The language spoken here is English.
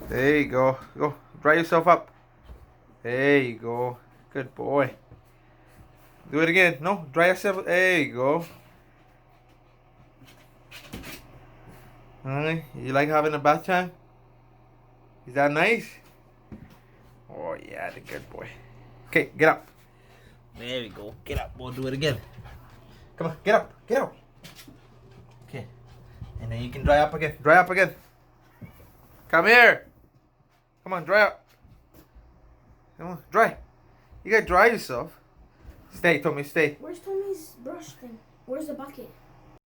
There you go. Go. Dry yourself up. There you go. Good boy. Do it again. No, dry yourself. There you go. Alright. You like having a bath time? Is that nice? Oh yeah, the good boy. Okay, get up. There we go. Get up. We'll do it again. Come on, get up. Get up. Okay. And then you can dry up again. Dry up again. Come here. Come on, dry up. Come on, dry. You gotta dry yourself. Stay, Tommy, stay. Where's Tommy's brush thing? Where's the bucket?